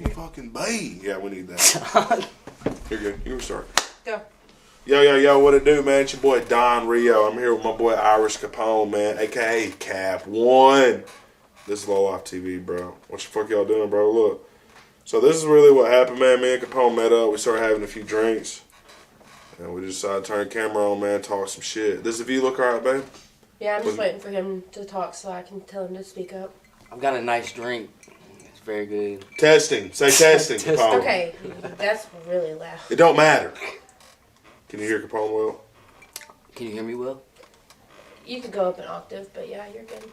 fucking be. Yeah, we need that. You're good. You start. Go. Yo, what it do, man? It's your boy Don Rio. I'm here with my boy Irish Capone, man, a.k.a. Cap1. This is Low Life TV, bro. What the fuck y'all doing, bro? Look. So this is really what happened, man. Me and Capone met up. We started having a few drinks. And we decided to turn the camera on, man, talk some shit. Does the view look alright, babe? Yeah, I'm just waiting for him to talk so I can tell him to speak up. I've got a nice drink. It's very good. Testing. Say testing, Capone. Okay, that's really loud. It don't matter. Can you hear Capone well? Can you hear me well? You could go up an octave, but yeah, you're good.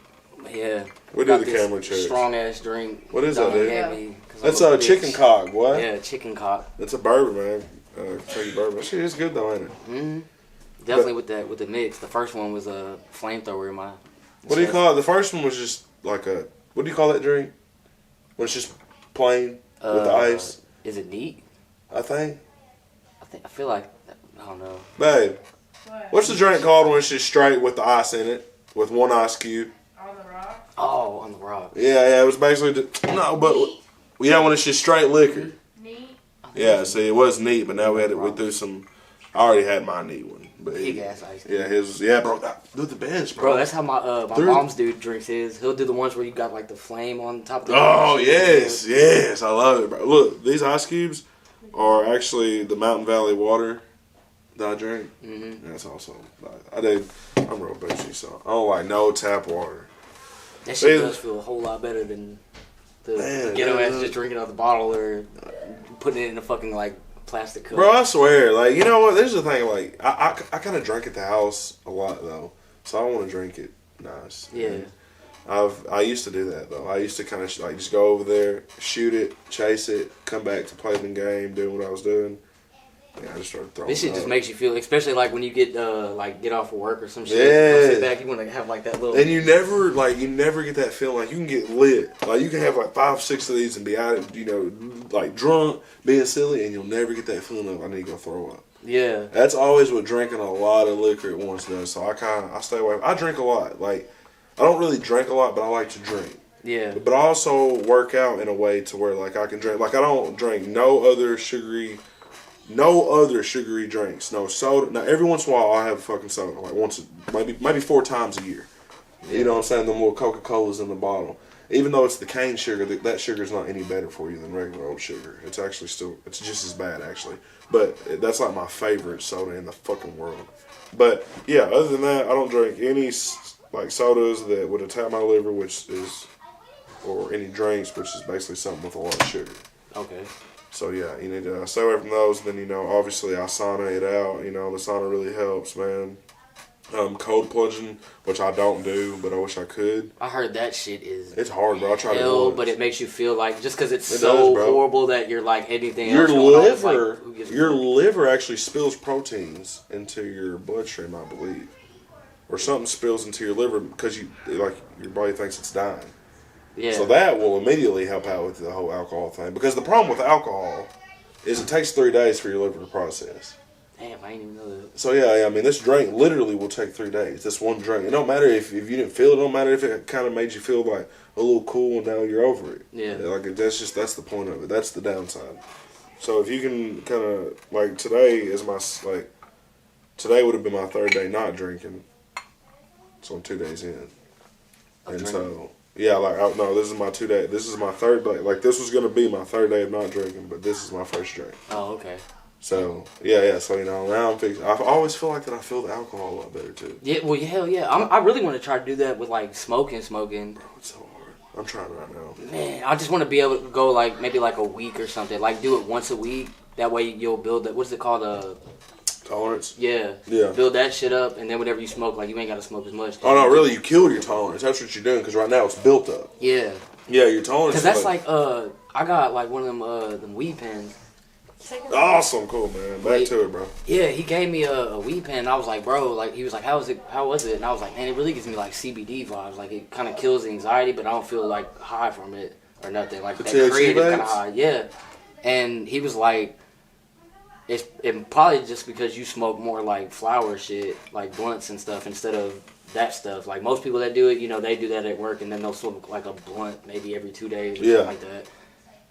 Yeah. We do the camera check. Strong ass drink. What is that, dude? Yeah. That's a chicken cock, what? Yeah, chicken cock. That's a bourbon, man. Kentucky bourbon. Shit, it's good though, ain't it? Mm-hmm. Definitely with the mix. The first one was a flamethrower in my. What do you call it? The first one was just like a. What do you call that drink? When it's just plain with the ice. Is it neat? I think. I feel like I don't know. Babe, what's the drink called when it's just straight with the ice in it, with one ice cube? On the rock. Oh, on the rock. Yeah. It was basically when it's just straight liquor. Neat. Yeah, see, it was neat, but now we threw some. I already had my neat one, but Big ass ice. Yeah, bro, they're the best, bro. Bro, that's how my mom's dude drinks his. He'll do the ones where you got like the flame on top of the Oh, yes, I love it, bro. Look, these ice cubes are actually the Mountain Valley water that I drink. Mm-hmm. That's awesome. I'm real bougie, so I don't like no tap water. That shit does feel a whole lot better than the ghetto ass just drinking out the bottle or putting it in a fucking like plastic cup. Bro, I swear, like, you know what? There's the thing, like, I kind of drink at the house a lot though, so I want to drink it nice. Yeah. And I used to do that though. I used to kind of like just go over there, shoot it, chase it, come back to play the game, doing what I was doing. Yeah, I just started throwing. This shit just makes you feel, especially like when you get get off of work or some shit. Yeah. Come sit back, you want to have like that little. And you never get that feeling. Like you can get lit. Like you can have like 5, 6 of these and be out, like drunk, being silly, and you'll never get that feeling of I need to go throw up. Yeah. That's always what drinking a lot of liquor at once does. So I stay away. I drink a lot. Like I don't really drink a lot, but I like to drink. Yeah. But I also work out in a way to where like I can drink. Like I don't drink no other sugary drinks, no soda. Now every once in a while I have a fucking soda, like once, maybe 4 times a year. You know what I'm saying? Them little Coca-Colas in the bottle. Even though it's the cane sugar, that sugar's not any better for you than regular old sugar. It's actually it's just as bad actually. But that's like my favorite soda in the fucking world. But yeah, other than that, I don't drink any like sodas that would attack my liver, or any drinks, which is basically something with a lot of sugar. Okay. So yeah, you need to stay away from those. Then obviously I sauna it out. The sauna really helps, man. Cold plunging, which I don't do, but I wish I could. I heard that shit is. It's hard, bro. I try to do it, but it makes you feel like just because it's so horrible that you're like anything. Your else your liver actually spills proteins into your bloodstream, I believe, or something spills into your liver because your body thinks it's dying. Yeah. So that will immediately help out with the whole alcohol thing. Because the problem with alcohol is it takes 3 days for your liver to process. Damn, I didn't even know that. So yeah, I mean, this drink literally will take 3 days. This one drink. It don't matter if you didn't feel it. It don't matter if it kind of made you feel like a little cool and now you're over it. Yeah. That's the point of it. That's the downside. So if you can kind of, like today would have been my 3rd day not drinking. So I'm 2 days in. And so... Yeah, this is my 2 day. This is my 3rd day. Like, this was going to be my 3rd day of not drinking, but this is my first drink. Oh, okay. So, yeah. So, now I'm fixing. I always feel like that I feel the alcohol a lot better, too. Yeah, well, hell yeah. I really want to try to do that with, like, smoking. Bro, it's so hard. I'm trying right now. Man, I just want to be able to go, like, maybe, like, a week or something. Like, do it once a week. That way you'll build that. What's it called? Tolerance? Yeah. Build that shit up, and then whenever you smoke, like, you ain't got to smoke as much. Oh, no, really, you killed your tolerance. That's what you're doing, because right now it's built up. Yeah. Yeah, your tolerance is that's like I got, like, one of them weed pens. Awesome, cool, man. Back to it, bro. Yeah, he gave me a weed pen, and I was like, bro, like, he was like, how was it? And I was like, man, it really gives me, like, CBD vibes. Like, it kind of kills the anxiety, but I don't feel, like, high from it or nothing. Like, that creative kind of high. Yeah. And he was like, it probably just because you smoke more like flower shit, like blunts and stuff, instead of that stuff. Like most people that do it, they do that at work and then they'll smoke like a blunt maybe every 2 days or something like that.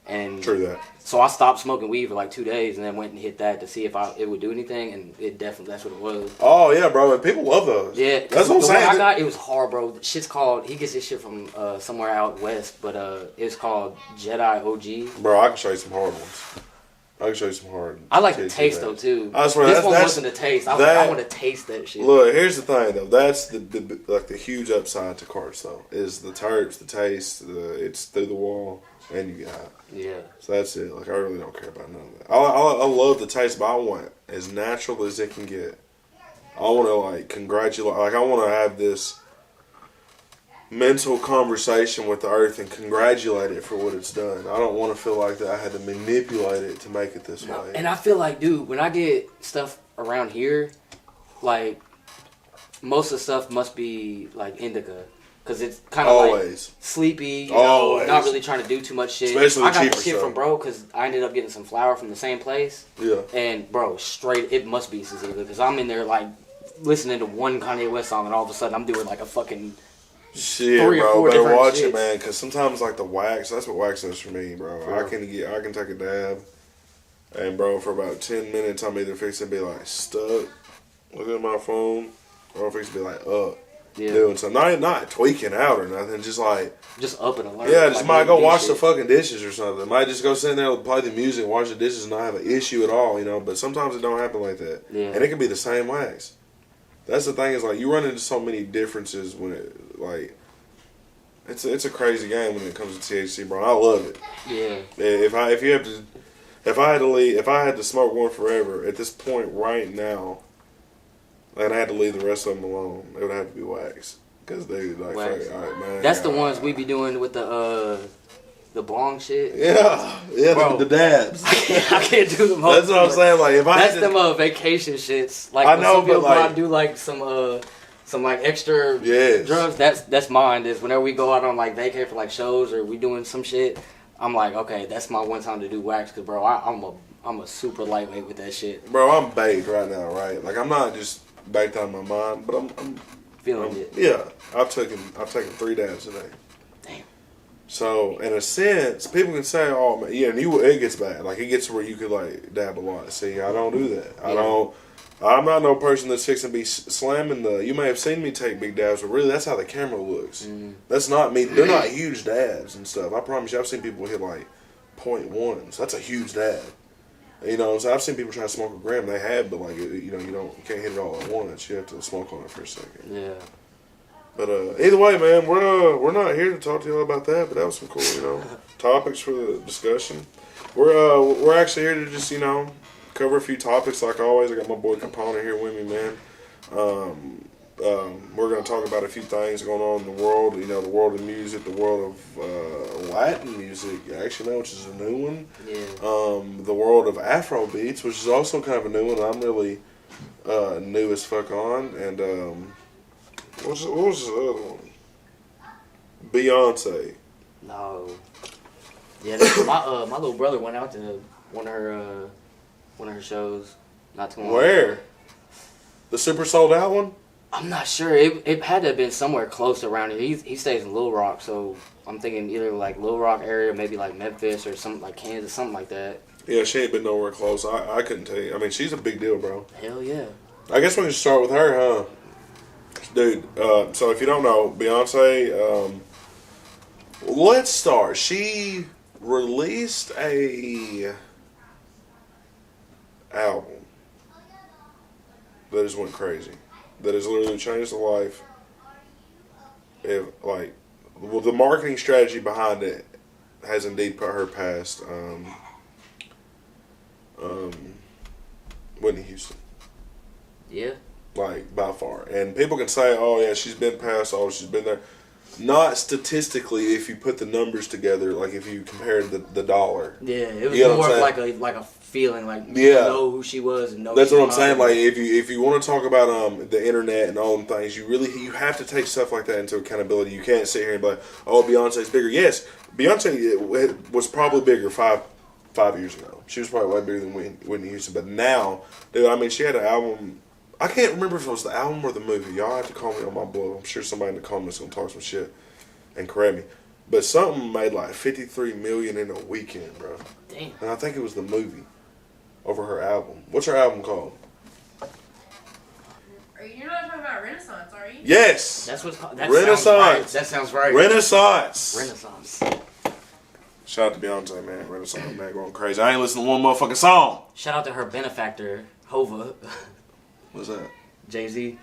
And True that. So I stopped smoking weed for like 2 days, and then went and hit that to see if it would do anything, and it definitely, that's what it was. Oh yeah, bro. And people love those. Yeah, that's what I'm the saying. one I got, it was hard, bro. The shit's called. He gets this shit from somewhere out west, but it's called Jedi OG. Bro, I can show you some hard ones. I can show you some hard. I like the taste though too. I swear this one wasn't the taste. I want to taste that shit. Look, here's the thing though. That's the huge upside to carts though. Is the terps, the taste, it's through the wall, and you got. Yeah. So that's it. Like I really don't care about none of that. I love the taste, but I want as natural as it can get. I want to like congratulate. Like I want to have this mental conversation with the earth and congratulate it for what it's done. I don't want to feel like that I had to manipulate it to make it this way. And I feel like, dude, when I get stuff around here, like most of the stuff must be like indica, because it's kind of like sleepy, you know, not really trying to do too much shit. Especially I got cheaper the shit stuff. from bro, because I ended up getting some flour from the same place. Yeah. And bro, straight, it must be sativa, because I'm in there like listening to one Kanye West song, and all of a sudden I'm doing like a fucking shit, 3 or bro. 4 Better different watch shits. it, man. Because sometimes like the wax, that's what wax does for me, bro. Yeah. I can take a dab, and bro, for about 10 minutes, I'm either fixing to be like stuck, looking at my phone, or I'm fixing to be like up. Yeah. Doing something, not tweaking out or nothing, just like up and alert. yeah, just like, might go watch shit. the fucking dishes or something. Might just go sit there and play the music, watch the dishes, and not have an issue at all, you know. But sometimes it don't happen like that, Yeah. and it can be the same wax. That's the thing is like you run into so many differences when it like it's a crazy game when it comes to THC, bro. I love it. Yeah. If I had to smoke one forever at this point right now. And I had to leave the rest of them alone. It would have to be wax, because they like, Wax. all right, man. That's the ones we be doing with the bong shit. Yeah, Bro. the dabs. I can't do them. That's what I'm saying. Like if I that's had to, them vacation shits. Like I when know, some people but, like- go out and do like some like extra Yes. drugs. That's mine. Is whenever we go out on like vacay for like shows or we doing some shit, I'm like, okay, that's my one time to do wax, because bro, I'm a super lightweight with that shit. bro, I'm baked right now, right? Like I'm not just baked out of my mind, but I'm Feeling it. Yeah, I've taken 3 dabs a day. Damn. So in a sense, people can say, "Oh man, yeah," and it gets bad. Like it gets to where you could like dab a lot. See, I don't do that. I'm not no person that's fixing to be slamming the. You may have seen me take big dabs, but really that's how the camera looks. That's not me. They're not huge dabs and stuff. I promise you, I've seen people hit like 0.1s. That's a huge dab. You know, so I've seen people try to smoke a gram. They have, but like you can't hit it all at once. You have to smoke on it for a second. Yeah. But either way, man, we're not here to talk to y'all about that. But that was some cool, topics for the discussion. We're actually here to just cover a few topics like always. I got my boy Capone here with me, man. We're going to talk about a few things going on in the world. The world of music, the world of Latin music, actually, which is a new one. Yeah. The world of Afro beats, which is also kind of a new one. I'm really new as fuck on. And what was the other one? Beyonce. No. Yeah, my little brother went out to one of her shows not too long ago. Where? The super sold out one? I'm not sure. It had to have been somewhere close around here. He stays in Little Rock, so I'm thinking either like Little Rock area, maybe like Memphis or something like Kansas, something like that. Yeah, she ain't been nowhere close. I couldn't tell you. I mean, she's a big deal, bro. Hell yeah. I guess we can start with her, huh? Dude, so if you don't know, Beyonce, let's start. She released a album that just went crazy. That has literally changed the life. The marketing strategy behind it has indeed put her past Whitney Houston. Yeah. Like, by far. And people can say, oh, yeah, she's been past, oh, she's been there. Not statistically if you put the numbers together, like if you compare the dollar. Yeah, it was You know more what I'm of like a feeling, like Yeah. you know who she was and know That's who what she I'm saying. was. Like if you want to talk about the internet and all them things, you have to take stuff like that into accountability. You can't sit here and be like, oh, Beyonce's bigger. Yes, Beyonce was probably bigger five years ago. She was probably way bigger than Whitney Houston. But now, dude, I mean, she had an album. I can't remember if it was the album or the movie. Y'all have to call me on my blog. I'm sure somebody in the comments is gonna talk some shit and correct me. but something made like $53 million in a weekend, bro. Damn. And I think it was the movie over her album. What's her album called? You're not talking about Renaissance, are you? Yes. That's what's called. That Renaissance. Sounds right. That sounds right. Renaissance. Renaissance. Shout out to Beyonce, man. Renaissance, man, going crazy. I ain't listening to one motherfucking song. Shout out to her benefactor, Hova. What's that? Jay-Z.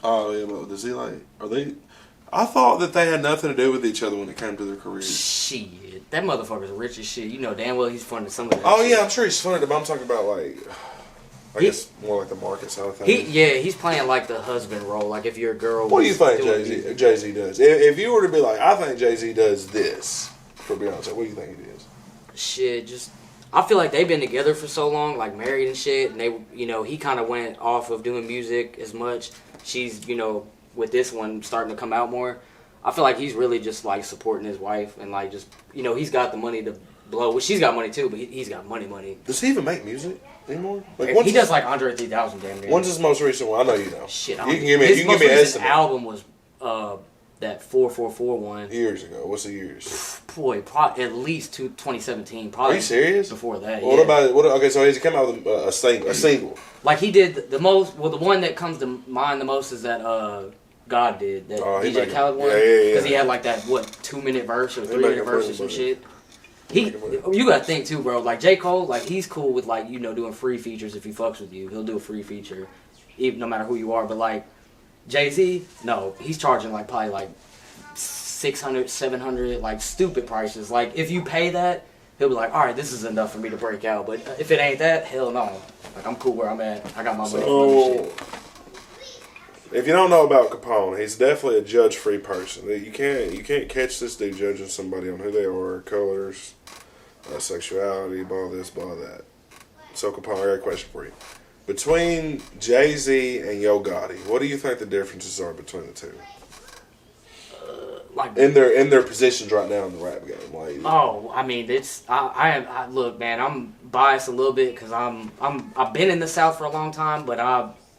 Oh, yeah, but does he like, are they, I thought that they had nothing to do with each other when it came to their careers. Shit. That motherfucker's rich as shit. You know damn well he's funding some of that Oh, shit. yeah, I'm sure he's funny, but I'm talking about, like, I guess more like the market side of things. He's playing like the husband role. Like if you're a girl. What do you think doing Jay-Z does? If you were to be like, I think Jay-Z does this for Beyonce, what do you think it is? Shit, just I feel like they've been together for so long, like married and shit, and they, you know, he kind of went off of doing music as much. She's, you know, with this one starting to come out more. I feel like he's really just like supporting his wife and like just, you know, he's got the money to blow. Well, she's got money too, but he's got money. Does he even make music anymore? Like, He does like Andre 3000 damn near. When's his most recent one? I know you know. Shit, You can give me an estimate. album was that 444 one. Years ago. What's the years? Boy, at least 2017. Probably. Are you serious? Before that, What about it? Okay, so he's come out with a single. Like he did the most. Well, the one that comes to mind the most is that God did that DJ Khaled one. Because he had like that 2-minute verse or 3-minute verse or some shit. You gotta think too, bro. Like J. Cole, like he's cool with like, you know, doing free features. If he fucks with you, he'll do a free feature, even no matter who you are. But like Jay-Z, no, he's charging like probably like $600, $700, like stupid prices. Like if you pay that, he'll be like, all right, this is enough for me to break out. But if it ain't that, hell no. Like I'm cool where I'm at. I got my money for shit. If you don't know about Capone, he's definitely a judge-free person. You can't catch this dude judging somebody on who they are, colors, sexuality, blah this, blah that. So Capone, I got a question for you. Between Jay-Z and Yo Gotti, what do you think the differences are between the two? Like in their positions right now in the rap game, like. Oh, I mean, it's I look, man, I'm biased a little bit because I've been in the South for a long time, but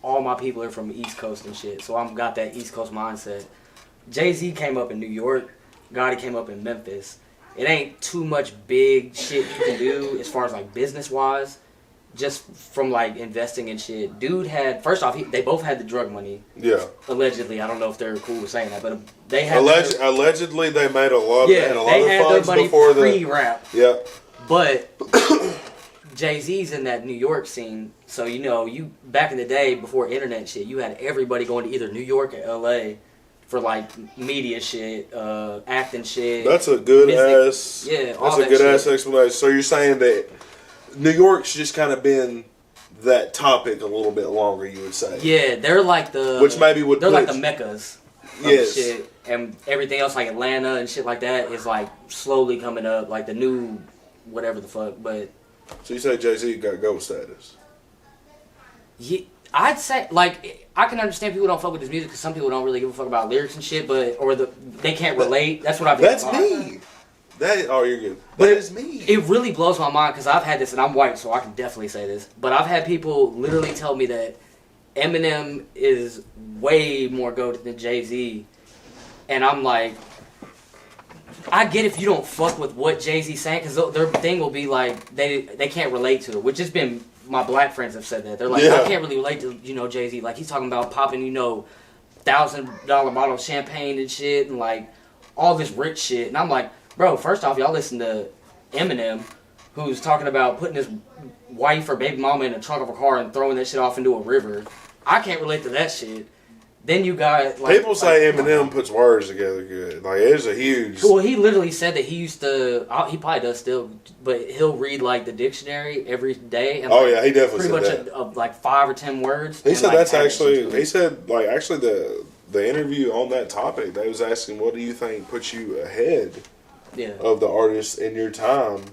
all my people are from the East Coast and shit, so I've got that East Coast mindset. Jay-Z came up in New York, Gotti came up in Memphis. It ain't too much big shit you can do as far as like business wise. Just from like investing in shit, dude had first off they both had the drug money. Yeah. Allegedly, I don't know if they're cool with saying that, but they had allegedly they made a lot. Yeah, and a lot they of had funds their money before pre-rap. Yeah. But Jay-Z's in that New York scene, so you know you back in the day before internet shit, you had everybody going to either New York or LA for like media shit, acting shit. That's a good ass. Yeah, that's a good ass explanation. So you're saying that New York's just kind of been that topic a little bit longer, you would say. Yeah, they're like the which maybe would they're like the meccas. Yes. The shit, and everything else like Atlanta and shit like that is like slowly coming up, like the new whatever the fuck. But so you say Jay-Z got gold status? Yeah, I'd say like I can understand people don't fuck with his music because some people don't really give a fuck about lyrics and shit, but they can't relate. That's what I've. That's me. You're good. That is me. It really blows my mind because I've had this, and I'm white, so I can definitely say this. But I've had people literally tell me that Eminem is way more goated than Jay-Z, and I'm like, I get if you don't fuck with what Jay-Z's saying, because their thing will be like they can't relate to it, which has been my black friends have said that they're like I can't really relate to Jay-Z, like he's talking about popping $1,000 bottle of champagne and shit and like all this rich shit, and I'm like. Bro, first off, y'all listen to Eminem, who's talking about putting his wife or baby mama in the trunk of a car and throwing that shit off into a river. I can't relate to that shit. Then you got like people say Eminem puts words together good. Like it's a huge. Well, he literally said that he used to. He probably does still, but he'll read like the dictionary every day. And, yeah, he definitely pretty said much that. Of like 5 or 10 words. He said that's actually. He said like actually the interview on that topic. They was asking, what do you think puts you ahead? Yeah. Of the artist in your time,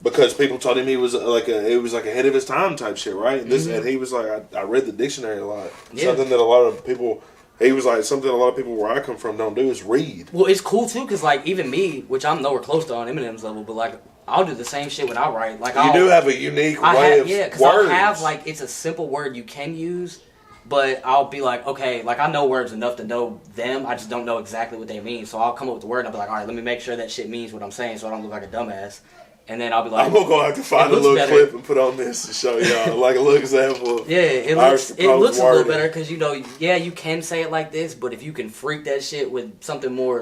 because people told him he was like ahead of his time type shit, right? And and he was like, I read the dictionary a lot. Yeah. Something that a lot of people, he was like, something a lot of people where I come from don't do is read. Well, it's cool too, cause like even me, which I'm nowhere close to on Eminem's level, but like I'll do the same shit when I write. Like you do have a unique way of yeah, cause words. I'll have like it's a simple word you can use, But I'll be like, okay, like I know words enough to know them. I just don't know exactly what they mean. So I'll come up with the word and I'll be like, all right, let me make sure that shit means what I'm saying so I don't look like a dumbass. And then I'll be like, I'm gonna have to find a little clip and put on this to show y'all, like a little example. Yeah, it looks a little better because you can say it like this, but if you can freak that shit with something more,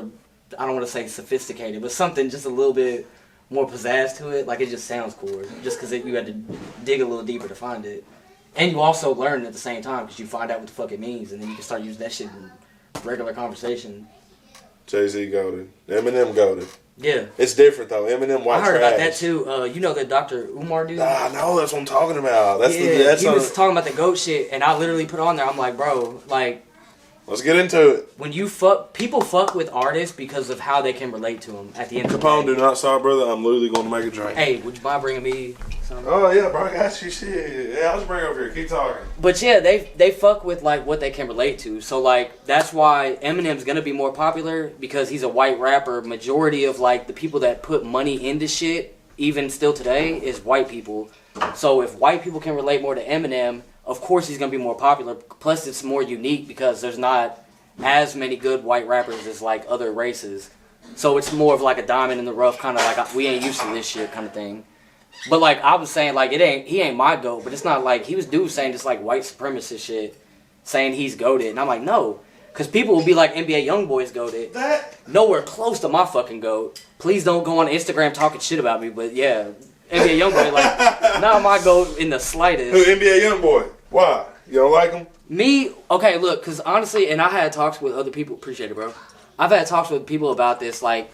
I don't want to say sophisticated, but something just a little bit more pizzazz to it, like it just sounds cooler. Just because you had to dig a little deeper to find it, and you also learn at the same time because you find out what the fuck it means, and then you can start using that shit in regular conversation. Jay-Z goated, Eminem goated. Yeah. It's different though. Eminem white trash. I heard about that too. You know the Dr. Umar dude? Nah, no, that's what I'm talking about. He was talking about the goat shit, and I literally put on there, I'm like, bro, like... Let's get into it. When people fuck with artists because of how they can relate to them at the end of the day. Capone, do not stop, brother. I'm literally going to make a drink. Hey, would you mind bringing me some? Oh, yeah, bro. I got you. Shit. Yeah, I'll just bring it over here. Keep talking. But yeah, they fuck with like what they can relate to. So like that's why Eminem's gonna be more popular because he's a white rapper. Majority of like the people that put money into shit, even still today, is white people. So if white people can relate more to Eminem, of course he's gonna be more popular. Plus it's more unique because there's not as many good white rappers as like other races. So it's more of like a diamond in the rough, kind of like we ain't used to this shit kind of thing. But like I was saying, like he ain't my goat, but it's not like he was saying just like white supremacist shit, saying he's goated, and I'm like no, because people will be like NBA YoungBoy's goated, nowhere close to my fucking goat. Please don't go on Instagram talking shit about me, but yeah, NBA YoungBoy like not my goat in the slightest. Who NBA YoungBoy? Why? You don't like him? Me? Okay, look, because honestly, and I had talks with other people. Appreciate it, bro. I've had talks with people about this, like.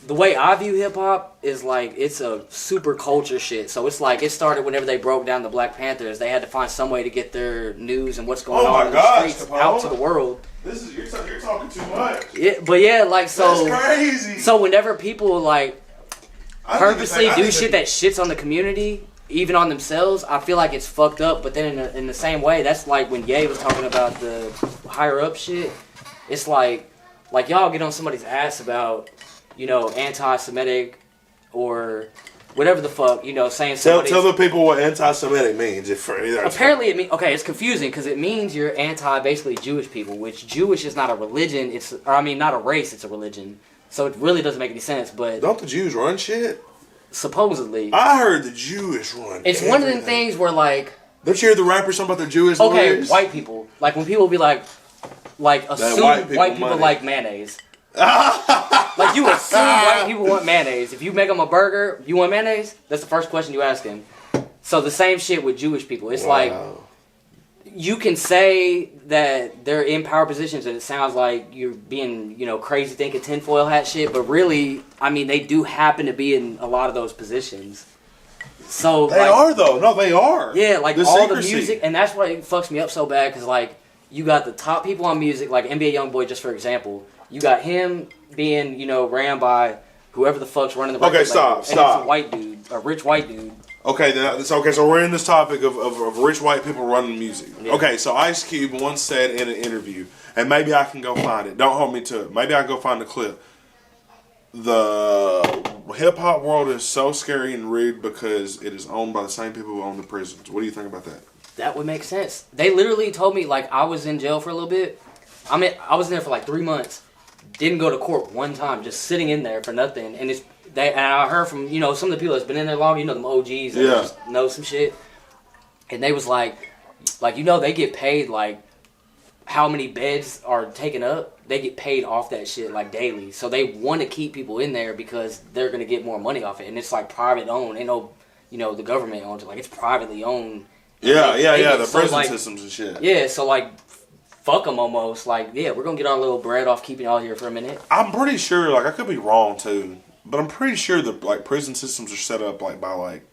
The way I view hip-hop is like it's a super culture shit. So it's like it started whenever they broke down the Black Panthers. They had to find some way to get their news and what's going on in the streets out to the world. This is you're talking too much. Yeah, but yeah, like so. That's crazy. So whenever people like purposely do shit that shits on the community, even on themselves, I feel like it's fucked up. But then in the same way, that's like when Ye was talking about the higher up shit. It's like y'all get on somebody's ass about. Anti-Semitic or whatever the fuck, saying somebody. Tell the people what anti-Semitic means. Apparently, it means okay. It's confusing because it means you're anti basically Jewish people, which Jewish is not a religion. Not a race. It's a religion. So it really doesn't make any sense. But don't the Jews run shit? Supposedly, I heard the Jewish run. It's one of them things where like. Don't you hear the rappers talking about their Jewish lawyers? White people. Like when people be like assume white people like mayonnaise. Like you assume white people want mayonnaise. If you make them a burger, you want mayonnaise? That's the first question you ask them. So the same shit with Jewish people. It's like you can say that they're in power positions and it sounds like you're being, crazy thinking tinfoil hat shit, but really, I mean, they do happen to be in a lot of those positions. So they are though. No, they are. Yeah, like all the music, and that's why it fucks me up so bad because like you got the top people on music, like NBA YoungBoy, just for example. You got him being, ran by whoever the fuck's running the record label. Stop. And it's a white dude, a rich white dude. Okay, so we're in this topic of rich white people running music. Yeah. Okay, so Ice Cube once said in an interview, and maybe I can go find it. Don't hold me to it. Maybe I can go find the clip. The hip-hop world is so scary and rigged because it is owned by the same people who own the prisons. What do you think about that? That would make sense. They literally told me, like, I was in jail for a little bit. I was in there for like 3 months. Didn't go to court one time, just sitting in there for nothing. And I heard from some of the people that's been in there long, them OGs that just know some shit. And they was like they get paid like how many beds are taken up. They get paid off that shit like daily. So they want to keep people in there because they're gonna get more money off it. And it's like private owned. Ain't no the government owns it. Like it's privately owned. Yeah. The prison systems and shit. Yeah, so like. Fuck them almost. Like, yeah, we're going to get our little bread off keeping y'all here for a minute. I'm pretty sure, like, I could be wrong, too. But I'm pretty sure the, like, prison systems are set up, like, by, like,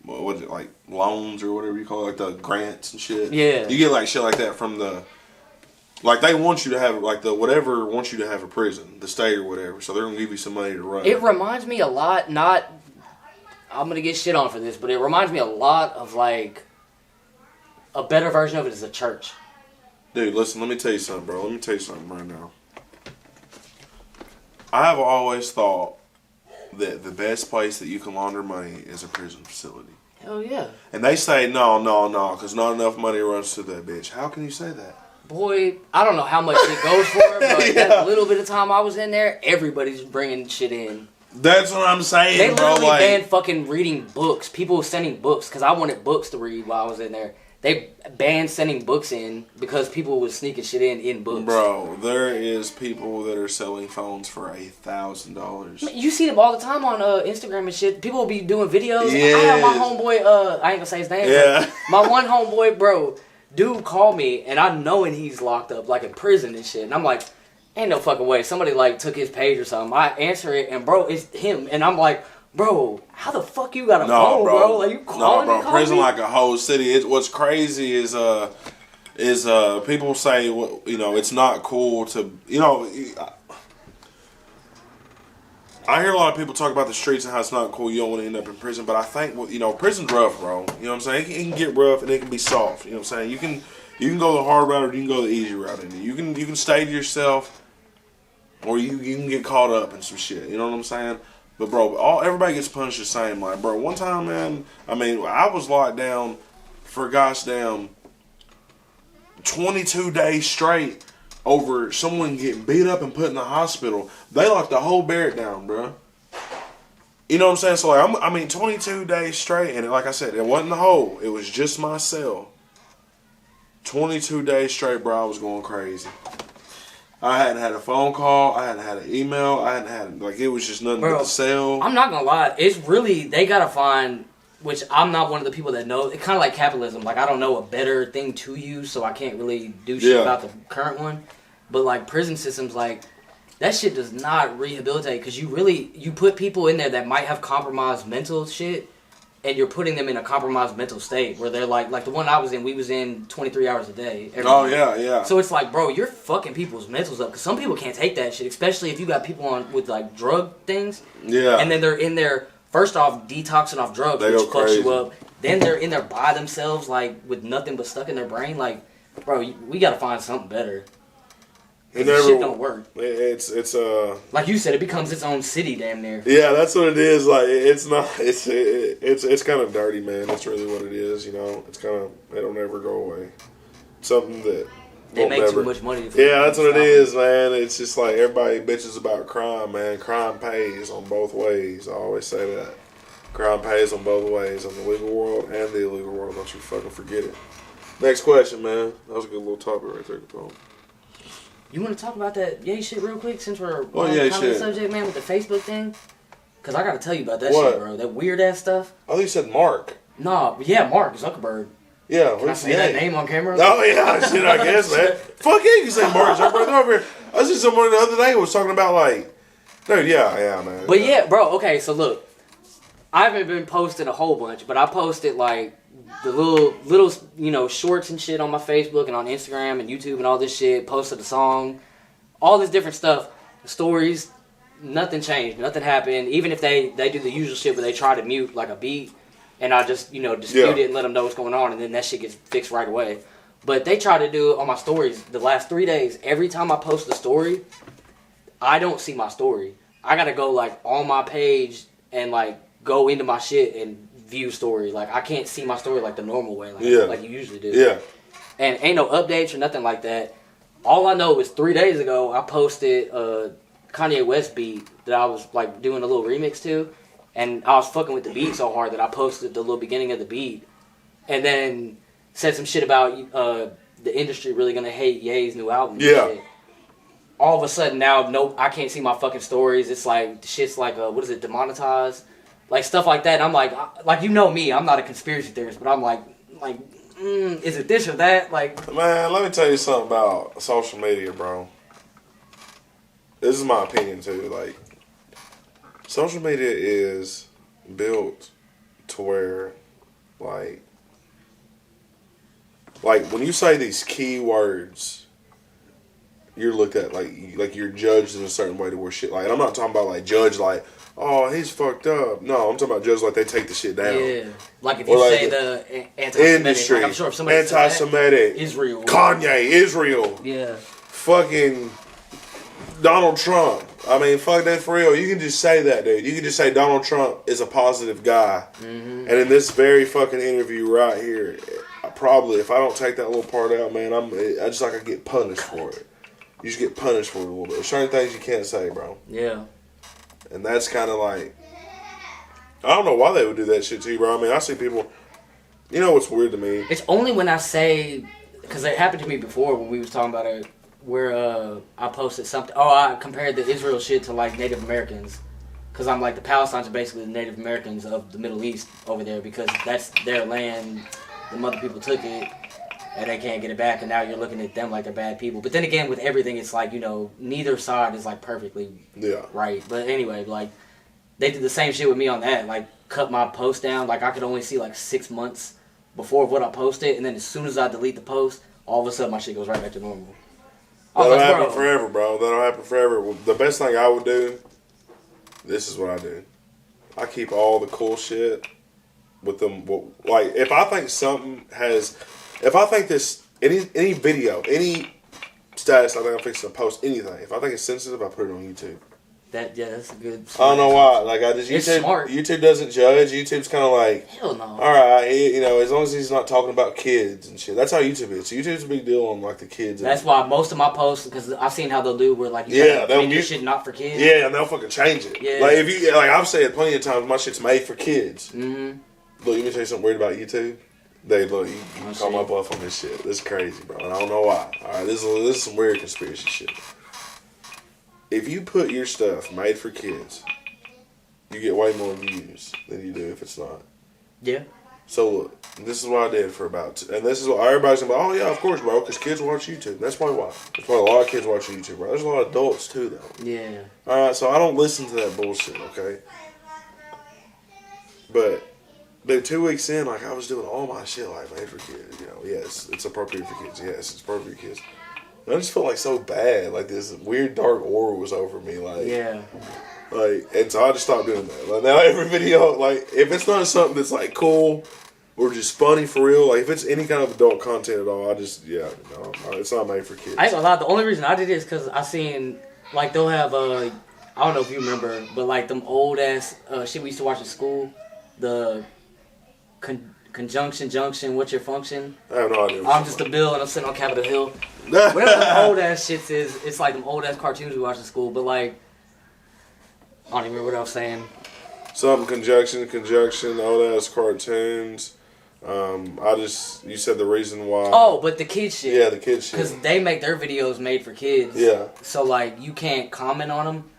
what is it, like, loans or whatever you call it, like, the grants and shit. Yeah. You get, like, shit like that from the, like, they want you to have, like, the whatever wants you to have a prison, the state or whatever. So they're going to give you some money to run. It reminds me a lot, I'm going to get shit on for this, but it reminds me a lot of, like, a better version of it is a church. Dude, listen, let me tell you something, bro. Let me tell you something right now. I have always thought that the best place that you can launder money is a prison facility. Hell yeah. And they say, no, because not enough money runs to that bitch. How can you say that? Boy, I don't know how much it goes for, but that little bit of time I was in there, everybody's bringing shit in. That's what I'm saying, they bro. literally banned fucking reading books. People were sending books, because I wanted books to read while I was in there. They banned sending books in because people was sneaking shit in books. Bro, there is people that are selling phones for $1,000. You see them all the time on Instagram and shit. People will be doing videos. Yes. I have my homeboy, I ain't gonna say his name, Yeah. but my one homeboy, bro, dude called me, and I knowing he's locked up, like in prison and shit. And I'm like, ain't no fucking way. Somebody like took his page or something. I answer it, and bro, it's him. And I'm like, bro, how the fuck you got a phone, bro? Like, you calling me? Prison like a whole city. What's crazy is people say, it's not cool to, I hear a lot of people talk about the streets and how it's not cool. You don't want to end up in prison, but I think, prison's rough, bro. You know what I'm saying? It can get rough and it can be soft. You know what I'm saying? You can go the hard route or you can go the easy route in it. You can stay to yourself, or you can get caught up in some shit. You know what I'm saying? But bro, everybody gets punished the same. Like, bro, one time, man, I was locked down for gosh damn 22 days straight over someone getting beat up and put in the hospital. They locked the whole barrack down, bro. You know what I'm saying? So like, 22 days straight, and like I said, it wasn't the whole. It was just my cell. 22 days straight, bro. I was going crazy. I hadn't had a phone call. I hadn't had an email. I hadn't had, it was just nothing but the cell. I'm not gonna lie. It's really, they gotta find, which I'm not one of the people that know. It's kind of like capitalism. Like, I don't know a better thing to use, so I can't really do shit about the current one. But, like, prison systems, like, that shit does not rehabilitate, because you put people in there that might have compromised mental shit, and you're putting them in a compromised mental state where they're like the one I was in, we was in 23 hours a day. Oh, yeah. So it's like, bro, you're fucking people's mentals up, because some people can't take that shit, especially if you got people on with, like, drug things. Yeah. And then they're in there, first off, detoxing off drugs, which fucks you up. Then they're in there by themselves, like, with nothing but stuck in their brain. Like, bro, we gotta find something better. This shit don't work. It's like you said, it becomes its own city, damn near. Yeah, that's what it is. Like, it's not. It's kind of dirty, man. That's really what it is. It's kind of, it'll never go away. Something that they make too much money. Yeah, that's what it is, man. It's just like everybody bitches about crime, man. Crime pays on both ways. I always say that. Crime pays on both ways, on the legal world and the illegal world. Don't you fucking forget it. Next question, man. That was a good little topic right there, Capone. You want to talk about that yay shit real quick, since we're on the subject, man, with the Facebook thing? Because I got to tell you about that shit, bro. That weird-ass stuff. Oh, you said Mark. No, yeah, Mark Zuckerberg. Yeah, can I say that name on camera? Oh, yeah, shit, I guess, man. Fuck yeah, you can say Mark Zuckerberg over here. I was just someone the other day who was talking about, like, dude, yeah, man. But yeah, bro, okay, so look. I haven't been posting a whole bunch, but I posted, like, the little, shorts and shit on my Facebook and on Instagram and YouTube and all this shit. Posted a song, all this different stuff, stories. Nothing changed. Nothing happened. Even if they do the usual shit where they try to mute like a beat, and I just dispute it and let them know what's going on, and then that shit gets fixed right away. But they try to do it on my stories the last 3 days. Every time I post a story, I don't see my story. I gotta go like on my page and like go into my shit and view story. Like, I can't see my story like the normal way, like you usually do. Yeah. And ain't no updates or nothing like that. All I know is 3 days ago I posted a Kanye West beat that I was like doing a little remix to, and I was fucking with the beat so hard that I posted the little beginning of the beat, and then said some shit about the industry really gonna hate Ye's new album. Yeah. Shit. All of a sudden now, I can't see my fucking stories. It's like shit's like demonetized. Like, stuff like that, and I'm like, you know me, I'm not a conspiracy theorist, but I'm like, is it this or that? Like, man, let me tell you something about social media, bro. This is my opinion, too. Like, social media is built to where, like when you say these key words, you're looked at like you're judged in a certain way to where shit, like, and I'm not talking about like judge like, oh, he's fucked up. No, I'm talking about judge like they take the shit down. Yeah, like if you say the anti-Semitic, industry, like I'm sure if somebody anti-Semitic, Israel, Kanye, Israel, yeah, fucking Donald Trump. I mean, fuck that for real. You can just say that, dude. You can just say Donald Trump is a positive guy. Mm-hmm. And in this very fucking interview right here, probably if I don't take that little part out, man, I just like I get punished for it. You just get punished for it a little bit. There's certain things you can't say, bro. Yeah. And that's kind of like, I don't know why they would do that shit to you, bro. I mean, I see people. You know what's weird to me? It's only when I say, because it happened to me before when we was talking about it, where I posted something. Oh, I compared the Israel shit to like Native Americans, because I'm like the Palestinians are basically the Native Americans of the Middle East over there because that's their land. The mother people took it, and they can't get it back, and now you're looking at them like they're bad people. But then again, with everything, it's like, you know, neither side is like perfectly right. But anyway, like they did the same shit with me on that. Like cut my post down. Like I could only see like 6 months before what I posted, and then as soon as I delete the post, all of a sudden my shit goes right back to normal. That'll happen forever, bro. That'll happen forever. The best thing I would do, this is what I do. I keep all the cool shit with them. Like, if I think this, any video, any status I think I'm fixing to post, anything, if I think it's sensitive, I put it on YouTube. That's a good. I don't know why. Like it's smart. YouTube doesn't judge. YouTube's kind of like, hell no. All right, you know, as long as he's not talking about kids and shit. That's how YouTube is. So YouTube's a big deal on like the kids. That's why most of my posts, because I've seen how they'll do where like they'll mute shit not for kids. Yeah, and they'll fucking change it. Yeah. Like if you I've said plenty of times, my shit's made for kids. Mm-hmm. Look, you me tell you something weird about YouTube. Look, you can call my bluff on this shit. This is crazy, bro. And I don't know why. All right, this is some weird conspiracy shit. If you put your stuff made for kids, you get way more views than you do if it's not. Yeah. So look, this is what I did for and this is what everybody's like, oh yeah, of course, bro, because kids watch YouTube. That's probably why. That's why a lot of kids watch YouTube, bro. There's a lot of adults too, though. Yeah. All right, so I don't listen to that bullshit, okay? But 2 weeks in, like I was doing all my shit like made for kids. You know, yes, it's appropriate for kids. Yes, it's appropriate for kids. I just felt like so bad, like this weird dark aura was over me, like and so I just stopped doing that. Like now every video, like if it's not something that's like cool or just funny for real, like if it's any kind of adult content at all, I just it's not made for kids. I ain't gonna lie, the only reason I did it is because I seen like they'll have I don't know if you remember, but like them old ass shit we used to watch in school, the conjunction junction, what's your function? I have no idea. I'm just a bill and I'm sitting on Capitol Hill. Whatever them old ass shits is, it's like them old ass cartoons we watched in school, but like I don't even remember what I was saying. Something conjunction, old ass cartoons. You said the reason why. Oh, but the kids shit. Yeah, the kids shit. Because they make their videos made for kids. Yeah. So like you can't comment on them,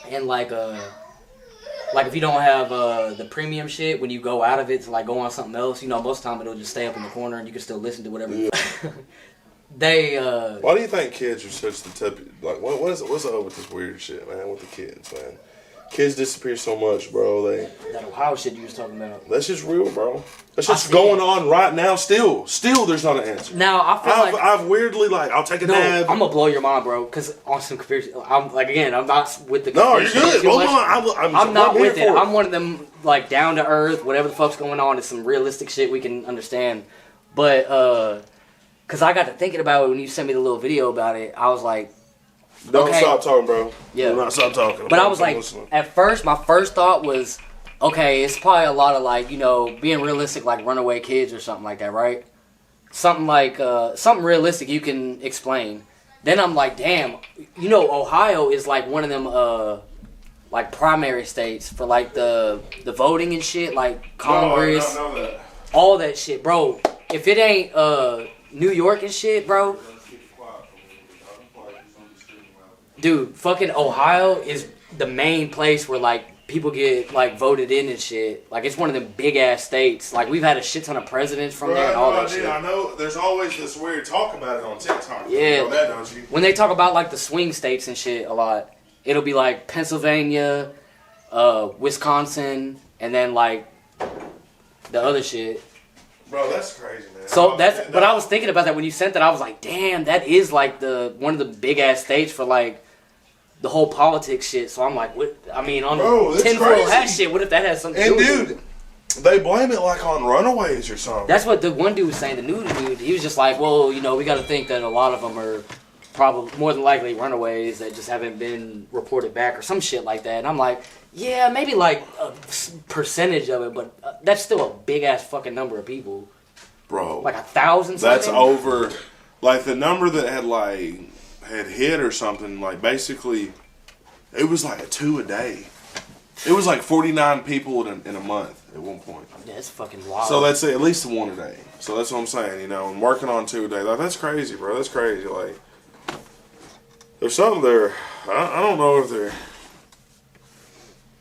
and like if you don't have the premium shit, when you go out of it to like go on something else, you know, most of the time it'll just stay up in the corner and you can still listen to whatever. Yeah. Why do you think kids are such the type? Like, what's up with this weird shit, man? With the kids, man. Kids disappear so much, bro. That Ohio shit you was talking about. That's just real, bro. That's just going on right now. Still, there's not an answer. Now I feel I've weirdly I'll take a nap. I'm gonna blow your mind, bro. Because on some conspiracy, I'm like again, I'm not with the. No, you're good. Hold on. I'm not with it. I'm one of them like down to earth. Whatever the fuck's going on, it's some realistic shit we can understand. But because I got to thinking about it when you sent me the little video about it, I was like. Don't stop talking, bro. Yeah. Do not stop talking. But I was like, at first, my first thought was, okay, it's probably a lot of like, you know, being realistic, like runaway kids or something like that, right? Something like, something realistic you can explain. Then I'm like, damn, you know, Ohio is like one of them, like primary states for like the voting and shit, like Congress, no, I don't know that. All that shit, bro. If it ain't New York and shit, bro. Dude, fucking Ohio is the main place where, like, people get, like, voted in and shit. Like, it's one of them big-ass states. Like, we've had a shit ton of presidents from there and all that shit. I know there's always this weird talk about it on TikTok. Yeah. You know that, don't you? When they talk about, like, the swing states and shit a lot, it'll be, like, Pennsylvania, Wisconsin, and then, like, the other shit. Bro, that's crazy, man. So but I was thinking about that when you sent that. I was like, damn, that is, like, one of the big-ass states for, like, the whole politics shit. So I'm like, what? I mean, on tinfoil hat shit, what if that has something to do with it? They blame it like on runaways or something. That's what the one dude was saying. The new dude, he was just like, well, you know, we got to think that a lot of them are probably more than likely runaways that just haven't been reported back or some shit like that. And I'm like, yeah, maybe like a percentage of it, but that's still a big ass fucking number of people. Bro. Like 1,000 something? That's over, like the number that had hit or something, like basically, it was like 2 a day. It was like 49 people in a month at one point. Yeah, it's fucking wild. So that's at least 1 a day. So that's what I'm saying, you know, and working on 2 a day. Like, that's crazy, bro. That's crazy. Like, there's something there. I don't know if they're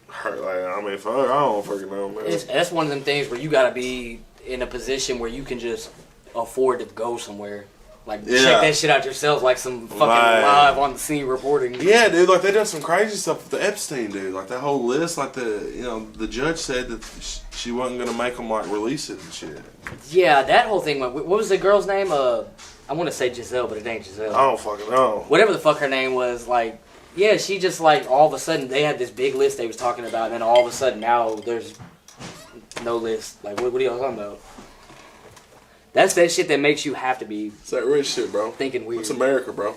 hurt. Like, I mean, fuck, I don't fucking know, man. That's one of them things where you gotta be in a position where you can just afford to go somewhere. Like, check that shit out yourself, like some fucking live on the scene reporting. Yeah, dude, like, they done some crazy stuff with the Epstein dude. Like, that whole list, like, the judge said that she wasn't gonna make them, like, release it and shit. Yeah, that whole thing, what was the girl's name? I want to say Giselle, but it ain't Giselle. I don't fucking know. Whatever the fuck her name was, like, yeah, she just, like, all of a sudden, they had this big list they was talking about, and then all of a sudden, now, there's no list. Like, what are y'all talking about? That's that shit that makes you have to be... It's that rich shit, bro. Thinking weird. It's America, bro.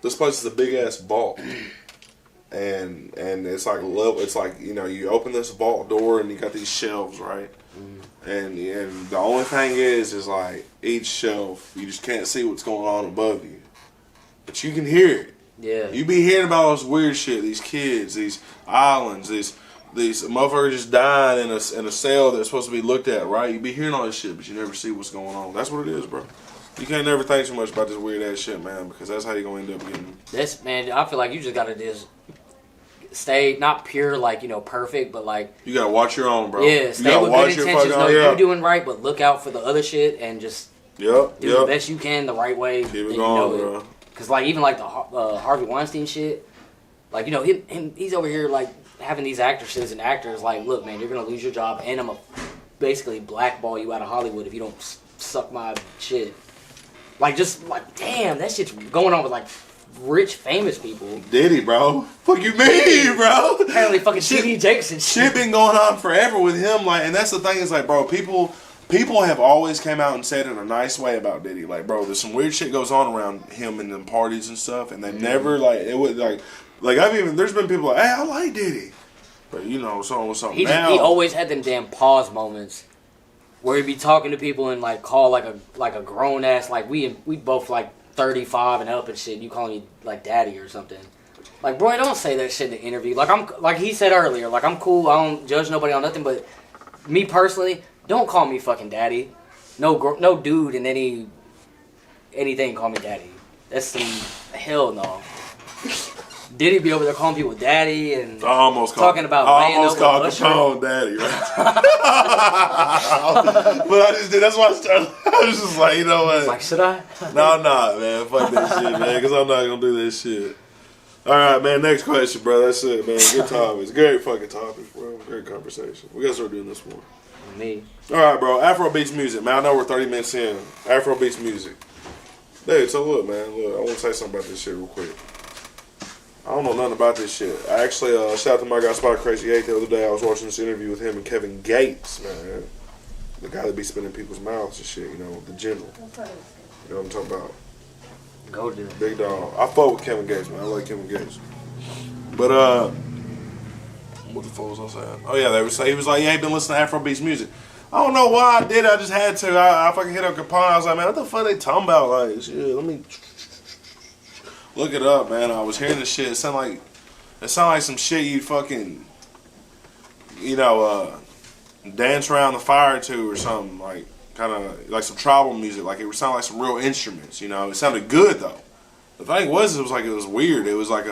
This place is a big-ass vault. And it's like, it's like, you know, you open this vault door, and you got these shelves, right? And the only thing is like, each shelf, you just can't see what's going on above you. But you can hear it. Yeah. You be hearing about all this weird shit, these kids, these islands, these motherfuckers just dying in a cell that's supposed to be looked at, right? You be hearing all this shit, but you never see what's going on. That's what it is, bro. You can't never think too much about this weird ass shit, man, because that's how you gonna end up getting. That's, man, I feel like you just gotta just stay not pure, like, you know, perfect, but like you gotta watch your own, bro. Yeah, stay with good intentions. Know you're doing right, but look out for the other shit and just do the best you can the right way. Keep it going, bro. Because like even like the Harvey Weinstein shit, like, you know, he's over here like having these actresses and actors like, look, man, you're gonna lose your job, and I'm gonna basically blackball you out of Hollywood if you don't suck my shit. Like, just like, damn, that shit's going on with like rich, famous people. Diddy, bro. Fuck you mean, bro? Apparently, fucking T.D. Jackson shit been going on forever with him. Like, and that's the thing is like, bro, people have always came out and said in a nice way about Diddy. Like, bro, there's some weird shit goes on around him and them parties and stuff, and they never like it would like there's been people like, hey, I like Diddy, but you know, something. He always had them damn pause moments where he'd be talking to people and like call like a grown ass, like we both like 35 and up and shit. And you call me like daddy or something. Like, bro, don't say that shit in the interview. Like he said earlier, like, I'm cool. I don't judge nobody on nothing, but me personally, don't call me fucking daddy. No dude in anything call me daddy. That's some hell no. Diddy be over there calling people daddy and talking about laying over Capone daddy, right? But I just did. That's why I was just like, you know what? Like, should I? No, I'm not, man. Fuck that shit, man. Because I'm not gonna do this shit. All right, man. Next question, bro. That's it, man. Good topics. Great fucking topics, bro. Great conversation. We gotta start doing this more. Me. All right, bro. Afrobeats music, man. I know we're 30 minutes in. Afrobeats music. Dude, so look, man. Look, I want to say something about this shit real quick. I don't know nothing about this shit. I actually, shout out to my guy Spot Crazy 8 the other day. I was watching this interview with him and Kevin Gates, man. The guy that be spinning people's mouths and shit, you know, the general. You know what I'm talking about? Go do. Big dog. I fuck with Kevin Gates, man. I like Kevin Gates. But, what the fuck was I saying? Oh, yeah, he was like, yeah, he been listening to Afrobeats music. I don't know why I did it. I just had to. I fucking hit up Capone. I was like, man, what the fuck they talking about? Like, shit, let me look it up, man. I was hearing this shit. It sound like some shit you fucking, you know, dance around the fire to or something. Like, kind of like some tribal music. Like, it would sound like some real instruments, you know. It sounded good, though. The thing was, it was weird. It was like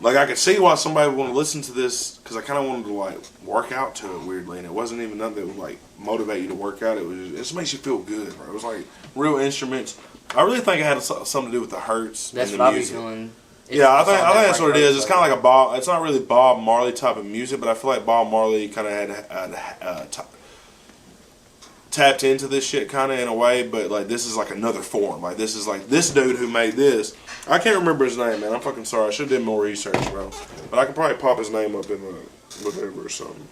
I could see why somebody would want to listen to this, because I kind of wanted to, like, work out to it weirdly, and it wasn't even nothing that would, like, motivate you to work out. It just makes you feel good, bro. It was, like, real instruments. I really think it had something to do with the hertz That's and the what music. I be doing. Yeah, I think that's what it is. It's kind of like a Bob. It's not really Bob Marley type of music, but I feel like Bob Marley kind of had tapped into this shit kind of in a way, but like this is like another form. Like this is like this dude who made this. I can't remember his name, man. I'm fucking sorry. I should have done more research, bro. But I could probably pop his name up in the whatever or something.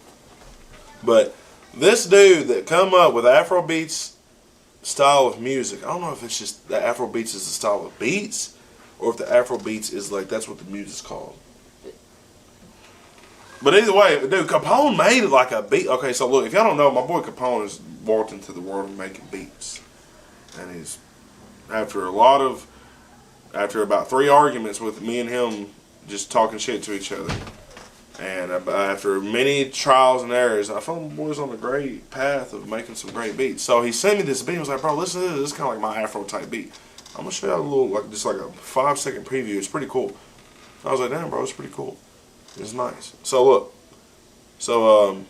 But this dude that come up with Afrobeats style of music. I don't know if it's just the Afro beats is the style of beats, or if the Afro beats is like that's what the music's called. But either way, dude, Capone made it like a beat. Okay, so look, if y'all don't know, my boy Capone has walked into the world of making beats, and he's after about 3 arguments with me and him just talking shit to each other. And after many trials and errors, I found my boy's on a great path of making some great beats. So he sent me this beat. He was like, bro, listen to this. This is kind of like my Afro type beat. I'm going to show you a little, like just like a 5-second preview. It's pretty cool. I was like, damn, bro, it's pretty cool. It's nice. So look. So,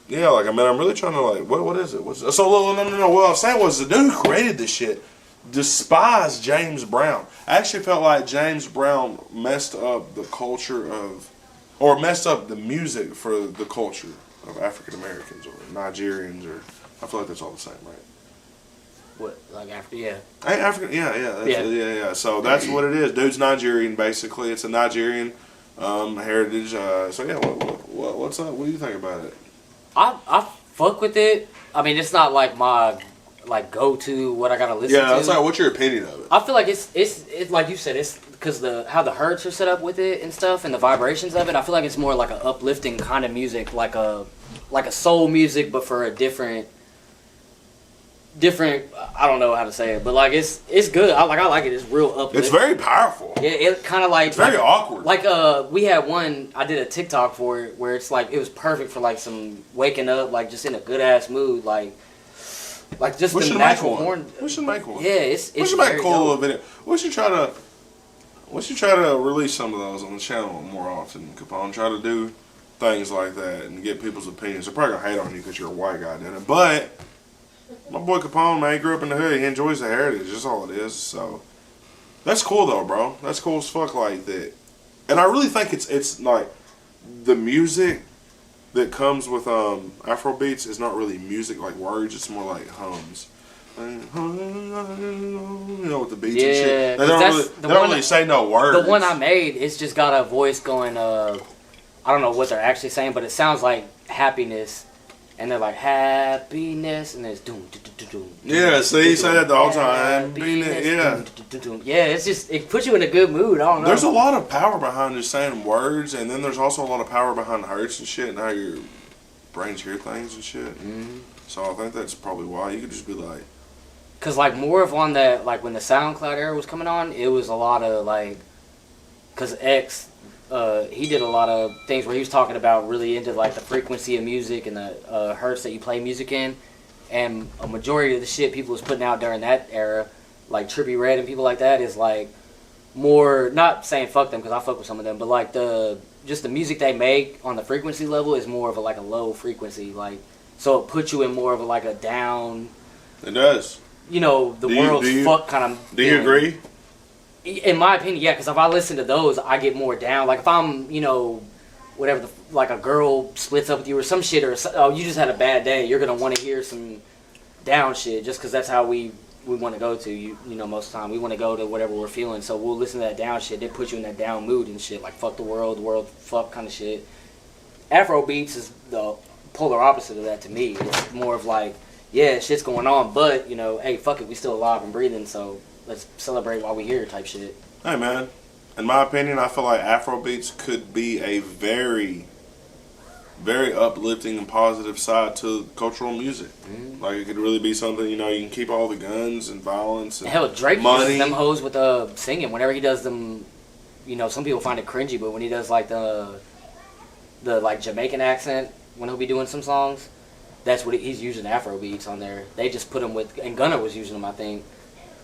yeah, like, I mean, I'm really trying to, like, what is it? So, look, no. What I was saying was the dude who created this shit despised James Brown. I actually felt like James Brown messed up the culture of, or messed up the music for the culture of African Americans or Nigerians, or I feel like that's all the same, right? What, like Africa? Yeah. African, yeah. So that's what it is. Dude's Nigerian, basically. It's a Nigerian heritage. So yeah, what's up? What do you think about it? I fuck with it. I mean, it's not like my go to what I gotta listen to. Yeah, it's like, what's your opinion of it? I feel like it's like you said, it's because how the hertz are set up with it and stuff, and the vibrations of it. I feel like it's more like an uplifting kind of music, like a soul music, but for a different. I don't know how to say it, but like it's good. I like it. It's real uplifting. It's very powerful. Yeah, it kind of like it's very awkward. Like we had one. I did a TikTok for it where it's like it was perfect for like some waking up, like just in a good ass mood, like just the natural horn. We should make one. Yeah, it's we should make a cool little video. We should try to release some of those on the channel more often. Capone, try to do things like that and get people's opinions. They're probably gonna hate on you because you're a white guy doing it, but. My boy Capone, man, he grew up in the hood. He enjoys the heritage. That's all it is. So that's cool, though, bro. That's cool as fuck, like that. And I really think it's like the music that comes with Afro beats is not really music like words. It's more like hums. You know, with the beats and shit. They don't really say no words. The one I made, it's just got a voice going. I don't know what they're actually saying, but it sounds like happiness. And they're like happiness, and there's doom, doom, doom, doom. Yeah, see, you say that the whole time. Yeah, yeah, it's just it puts you in a good mood. I don't know. There's a lot of power behind just saying words, and then there's also a lot of power behind the hertz and shit, and how your brains hear things and shit. Mm-hmm. So I think that's probably why you could just be like, cause like more of on that, like when the SoundCloud era was coming on, it was a lot of like, cause X. He did a lot of things where he was talking about really into like the frequency of music and the hertz that you play music in, and a majority of the shit people was putting out during that era, like Trippie Redd and people like that, is like more, not saying fuck them because I fuck with some of them, but like the music they make on the frequency level is more of a low frequency, like so it puts you in more of a down. It does. You know, the world's fuck kind of. Do you agree? In my opinion, yeah, because if I listen to those, I get more down. Like if I'm, whatever, like a girl splits up with you or some shit, or you just had a bad day, you're gonna want to hear some down shit, just because that's how we want to go to. You know, most of the time we want to go to whatever we're feeling, so we'll listen to that down shit. They put you in that down mood and shit, like fuck the world fuck kind of shit. Afro beats is the polar opposite of that to me. It's more of like, yeah, shit's going on, but hey, fuck it, we still alive and breathing, so. Let's celebrate while we here type shit. Hey, man. In my opinion, I feel like Afrobeats could be a very, very uplifting and positive side to cultural music. Mm-hmm. Like, it could really be something, you can keep all the guns and violence and hell, Drake money. Uses them hoes with singing. Whenever he does them, some people find it cringy, but when he does, like, the like, Jamaican accent, when he'll be doing some songs, that's what he's using Afrobeats on there. They just put him with, and Gunna was using them, I think.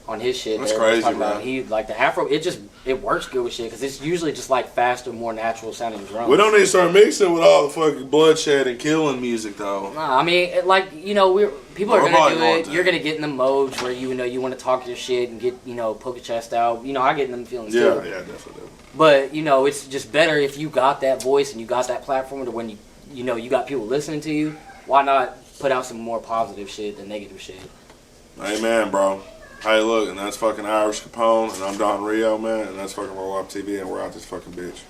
On his shit, that's crazy, man. About he like the Afro. It works good with shit because it's usually just like faster, more natural sounding drums. We don't need to start mixing with all the fucking bloodshed and killing music, though. Nah, I mean, people are gonna do it. You're gonna get in the modes where you want to talk your shit and get poke your chest out. I get in them feelings too. Yeah, definitely. But it's just better if you got that voice and you got that platform to when you got people listening to you. Why not put out some more positive shit than negative shit? Amen, bro. Hey, look, and that's fucking Irish Capone, and I'm Don Rio, man, and that's fucking Roll Up TV, and we're out this fucking bitch.